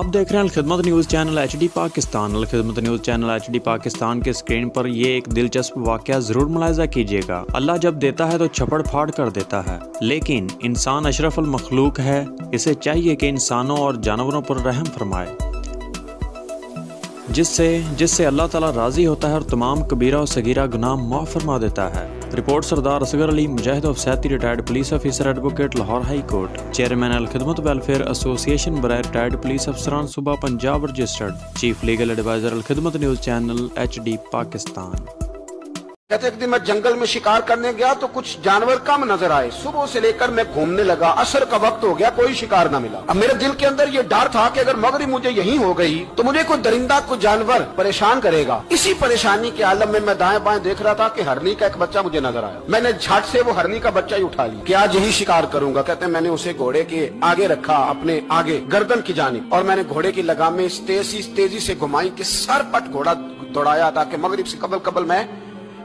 आप देख रहे हैं Alkhidmat news channel HD Pakistan. Alkhidmat news channel HD Pakistan के स्क्रीन पर ये एक दिलचस्प वाक़या ज़रूर मुलाहिज़ा कीजिएगा। अल्लाह जब देता है तो छपड़ फाड़ कर देता है, लेकिन इंसान अशरफुल मखलूक है, इसे चाहिए कि इंसानों और जानवरों पर रहम फरमाए, जिससे अल्लाह ताला राज़ी होता है और तमाम कबीरा और सगीरा गुनाह माफ़ फरमा देता है। रिपोर्ट सरदार असगर अली, मुजाहिद ऑफ सैती, retired police officer, advocate, Lahore high court, chairman Alkhidmat welfare association बराए रिटायर्ड पुलिस अफसरान सूबा Punjab registered, chief legal adviser Alkhidmat news channel HD Pakistan. कहते एक दिन मैं जंगल में शिकार करने गया तो कुछ जानवर कम नजर आए। सुबह से लेकर मैं घूमने लगा, असर का वक्त हो गया, कोई शिकार ना मिला। अब मेरे दिल के अंदर ये डर था कि अगर मगरिब मुझे यहीं हो गई तो मुझे कोई दरिंदा, कोई जानवर परेशान करेगा। इसी परेशानी के आलम में मैं दाएं बाएं देख रहा था कि हरनी का एक बच्चा मुझे नजर आया। मैंने झट से वो हरनी का बच्चा ही उठा लिया कि आज यही शिकार करूंगा। कहते मैंने उसे घोड़े के आगे रखा, अपने आगे गर्दन की जानिब, और मैंने घोड़े की लगामें इस तेजी से घुमाई कि सर पट घोड़ा दौड़ाया ताकि मगरिब से कबल मैं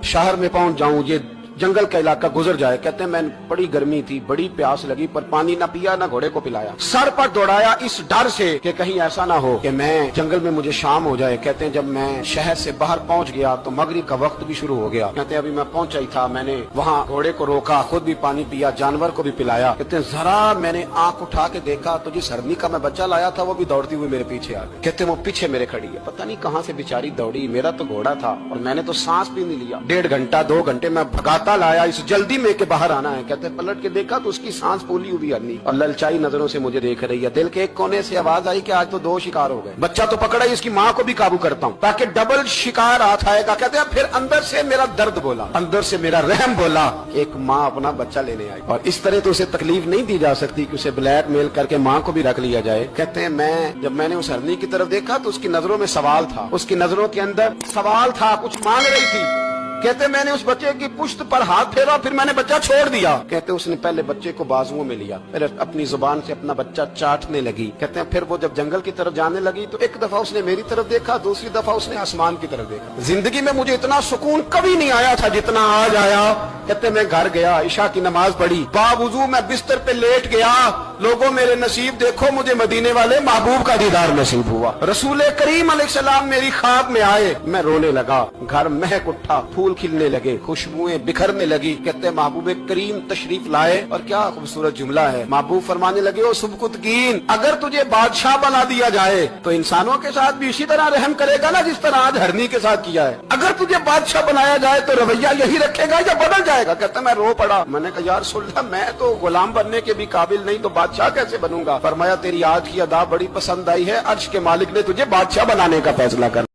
शहर में पहुंच जाऊं, ये जंगल का इलाका गुजर जाए। कहते हैं मैं बड़ी गर्मी थी, बड़ी प्यास लगी, पर पानी ना पिया ना घोड़े को पिलाया, सर पर दौड़ाया इस डर से कि कहीं ऐसा ना हो कि मैं जंगल में मुझे शाम हो जाए। कहते हैं जब मैं शहर से बाहर पहुंच गया तो मगरिब का वक्त भी शुरू हो गया। कहते हैं अभी मैं पहुंचा ही था, मैंने वहां घोड़े को रोका, खुद भी पानी पिया, जानवर को भी पिलाया। कहते हैं जरा मैंने आंख उठा के देखा तो जिस हरनी का मैं बच्चा लाया था वो भी दौड़ती हुई मेरे पीछे आ गई। कहते हैं वो पीछे मेरे खड़ी है, पता नहीं कहाँ से बेचारी दौड़ी। मेरा तो घोड़ा था और मैंने तो सांस भी नहीं लिया। 1.5 घंटा 2 घंटे मैं भगाता लाया इस जल्दी में के बाहर आना है। कहते पलट के देखा तो उसकी सांस फूली हुई हरनी और ललचाई नजरों से मुझे देख रही है। दिल के एक कोने से आवाज आई कि आज तो 2 शिकार हो गए। बच्चा तो पकड़ा ही, इसकी माँ को भी काबू करता हूँ ताकि डबल शिकार हाथ आएगा। कहते हैं फिर अंदर से मेरा दर्द बोला, अंदर से मेरा रहम बोला। एक माँ अपना बच्चा लेने आई और इस तरह तो उसे तकलीफ नहीं दी जा सकती कि उसे ब्लैकमेल करके माँ को भी रख लिया जाए। कहते हैं जब मैंने उस हरनी की तरफ देखा तो उसकी नजरों में सवाल था, उसकी नजरों के अंदर सवाल था, कुछ मांग रही थी। कहते मैंने उस बच्चे की पुश्त पर हाथ फेरा, फिर मैंने बच्चा छोड़ दिया। कहते उसने पहले बच्चे को बाजुओं में लिया, फिर अपनी जुबान से अपना बच्चा चाटने लगी। कहते हैं फिर वो जब जंगल की तरफ जाने लगी तो एक दफा उसने मेरी तरफ देखा, दूसरी दफा उसने आसमान की तरफ देखा। जिंदगी में मुझे इतना सुकून कभी नहीं आया था जितना आज आया। कहते मैं घर गया, इशा की नमाज पढ़ी, बावजू मैं बिस्तर पे लेट गया। लोगों मेरे नसीब देखो, मुझे मदीने वाले महबूब का दीदार नसीब हुआ। रसूल करीम अलैहिस्सलाम मेरी ख्वाब में आए, मैं रोने लगा। घर महक उठा, फूल खिलने लगे, खुशबुएं बिखरने लगी। कहते महबूब करीम तशरीफ लाए और क्या खूबसूरत जुमला है। महबूब फरमाने लगे ओ सुबकुतगीन, अगर तुझे बादशाह बना दिया जाए तो इंसानों के साथ भी इसी तरह रहम करेगा ना जिस तरह आज हरनी के साथ किया है। अगर तुझे बादशाह बनाया जाए तो रवैया यही रखेगा या बदल जाएगा। कहता मैं रो पड़ा, मैंने कहा यार सुल्ला, मैं तो गुलाम बनने के भी काबिल नहीं तो बादशाह कैसे बनूंगा। फरमाया तेरी आज की अदा बड़ी पसंद आई है, अर्श के मालिक ने तुझे बादशाह बनाने का फैसला कर